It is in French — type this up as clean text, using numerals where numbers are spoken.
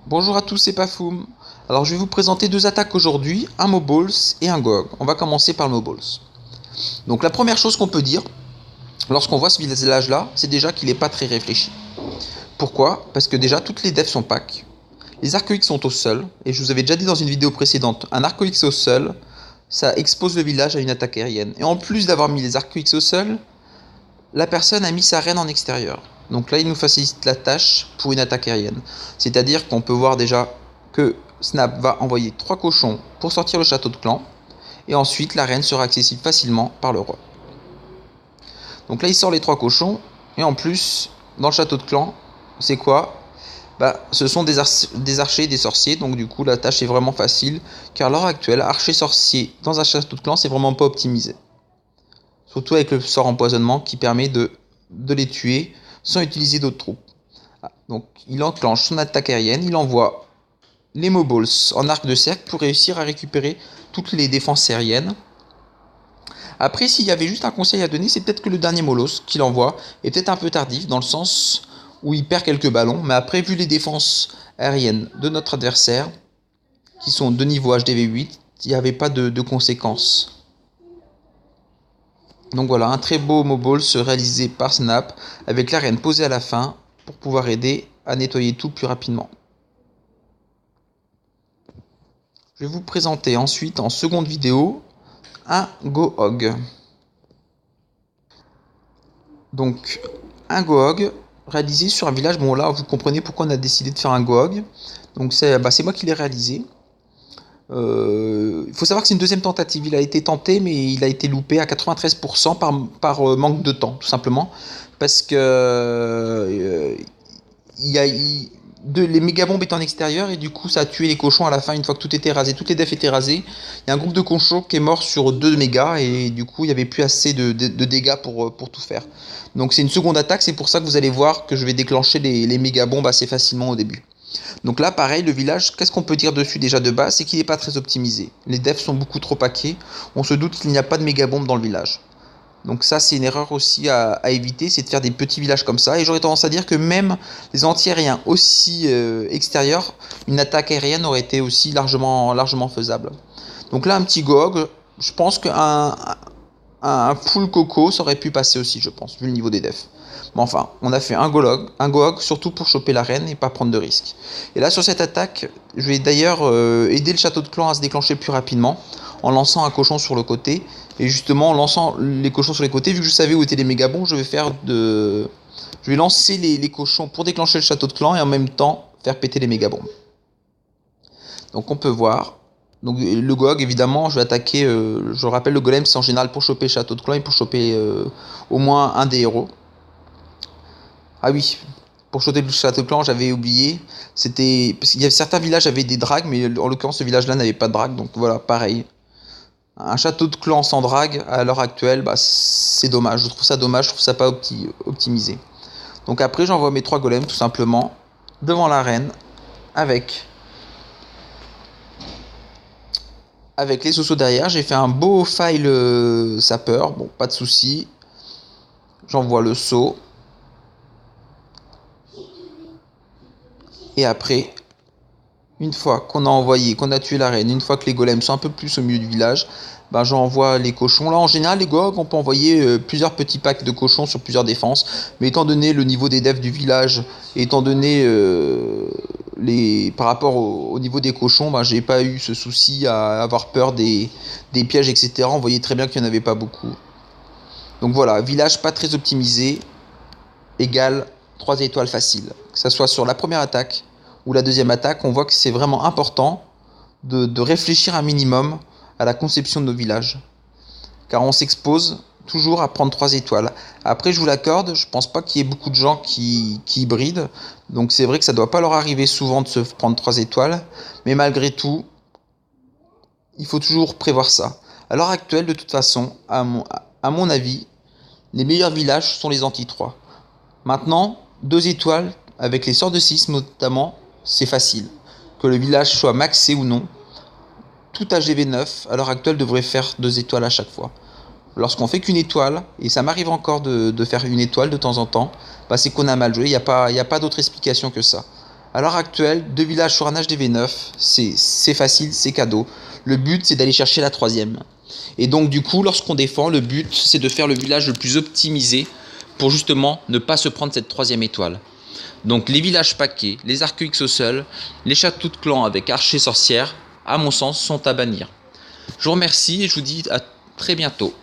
Bonjour à tous, c'est Pafoum. Alors je vais vous présenter deux attaques aujourd'hui, un Moballs et un Gog. On va commencer par le Moballs. Donc la première chose qu'on peut dire, lorsqu'on voit ce village là, c'est déjà qu'il n'est pas très réfléchi. Pourquoi? Parce que déjà toutes les devs sont pack. Les arcs X sont au sol, et je vous avais déjà dit dans une vidéo précédente, un arc X au sol, ça expose le village à une attaque aérienne. Et en plus d'avoir mis les arcs X au sol, la personne a mis sa reine en extérieur. Donc là, il nous facilite la tâche pour une attaque aérienne. C'est-à-dire qu'on peut voir déjà que Snap va envoyer 3 cochons pour sortir le château de clan. Et ensuite, la reine sera accessible facilement par le roi. Donc là, il sort les 3 cochons. Et en plus, dans le château de clan, c'est quoi? Ce sont des archers et des sorciers. Donc du coup, la tâche est vraiment facile. Car à l'heure actuelle, archer-sorcier dans un château de clan, c'est vraiment pas optimisé. Surtout avec le sort empoisonnement qui permet de les tuer sans utiliser d'autres troupes. Donc il enclenche son attaque aérienne, il envoie les Moballs en arc de cercle pour réussir à récupérer toutes les défenses aériennes. Après, s'il y avait juste un conseil à donner, c'est peut-être que le dernier Molos qu'il envoie est peut-être un peu tardif, dans le sens où il perd quelques ballons, mais après, vu les défenses aériennes de notre adversaire, qui sont de niveau HDV8, il n'y avait pas de conséquences. Donc voilà, un très beau Moballs réalisé par Snap, avec l'arène posée à la fin, pour pouvoir aider à nettoyer tout plus rapidement. Je vais vous présenter ensuite en seconde vidéo un Gohog. Donc un Gohog réalisé sur un village. Bon là vous comprenez pourquoi on a décidé de faire un Gohog. Donc c'est moi qui l'ai réalisé. Il faut savoir que c'est une deuxième tentative. Il a été tenté mais il a été loupé à 93% par manque de temps tout simplement. Parce que les méga-bombes étaient en extérieur et du coup ça a tué les cochons à la fin une fois que tout était rasé, toutes les defs étaient rasées. Il y a un groupe de cochons qui est mort sur 2 mégas et du coup il n'y avait plus assez de dégâts pour tout faire. Donc c'est une seconde attaque, c'est pour ça que vous allez voir que je vais déclencher les méga-bombes assez facilement au début. Donc là pareil, le village, qu'est-ce qu'on peut dire dessus déjà de base? C'est qu'il n'est pas très optimisé. Les defs sont beaucoup trop paqués, on se doute qu'il n'y a pas de méga-bombes dans le village. Donc ça c'est une erreur aussi à éviter, c'est de faire des petits villages comme ça. Et j'aurais tendance à dire que même les anti-aériens aussi extérieurs, une attaque aérienne aurait été aussi largement faisable. Donc là un petit Gog, je pense qu'un full coco ça aurait pu passer aussi je pense, vu le niveau des defs. Mais enfin, on a fait un Gog surtout pour choper la reine et pas prendre de risques. Et là sur cette attaque, je vais d'ailleurs aider le château de clan à se déclencher plus rapidement en lançant un cochon sur le côté. Et justement, en lançant les cochons sur les côtés, vu que je savais où étaient les mégabons, je vais lancer les cochons pour déclencher le château de clan et en même temps faire péter les mégabombes. Donc on peut voir. Donc le Gog, évidemment, je vais attaquer. Je rappelle, le golem c'est en général pour choper le château de clan et pour choper au moins un des héros. Ah oui, pour choper le château de clan, j'avais oublié. C'était parce qu'il y avait certains villages avaient des drags, mais en l'occurrence ce village-là n'avait pas de drague, donc voilà, pareil. Un château de clan sans drague à l'heure actuelle, c'est dommage. Je trouve ça dommage, je trouve ça pas optimisé. Donc après, j'envoie mes 3 golems tout simplement devant l'arène avec les socios derrière. J'ai fait un beau file sapeur, bon, pas de souci. J'envoie le saut. Et après, une fois qu'on a tué la reine, une fois que les golems sont un peu plus au milieu du village, j'envoie les cochons. Là, en général, les Gog, on peut envoyer plusieurs petits packs de cochons sur plusieurs défenses. Mais étant donné le niveau des devs du village, étant donné par rapport au niveau des cochons, j'ai pas eu ce souci à avoir peur des pièges, etc. On voyait très bien qu'il n'y en avait pas beaucoup. Donc voilà, village pas très optimisé, égale 3 étoiles faciles. Que ce soit sur la première attaque ou la deuxième attaque, on voit que c'est vraiment important de réfléchir un minimum à la conception de nos villages. Car on s'expose toujours à prendre 3 étoiles. Après, je vous l'accorde, je pense pas qu'il y ait beaucoup de gens qui brident. Donc c'est vrai que ça doit pas leur arriver souvent de se prendre 3 étoiles. Mais malgré tout, il faut toujours prévoir ça. À l'heure actuelle, de toute façon, à mon avis, les meilleurs villages sont les anti-3. Maintenant, 2 étoiles, avec les sorts de 6 notamment, c'est facile. Que le village soit maxé ou non, tout HDV9 à l'heure actuelle devrait faire 2 étoiles à chaque fois. Lorsqu'on fait qu'une étoile, et ça m'arrive encore de faire une étoile de temps en temps, c'est qu'on a mal joué, il n'y a pas d'autre explication que ça. À l'heure actuelle, 2 villages sur un HDV9, c'est facile, c'est cadeau. Le but, c'est d'aller chercher la troisième. Et donc du coup, lorsqu'on défend, le but, c'est de faire le village le plus optimisé pour justement ne pas se prendre cette troisième étoile. Donc les villages paquets, les arcs X au sol, les châteaux de clan avec archers sorcières, à mon sens, sont à bannir. Je vous remercie et je vous dis à très bientôt.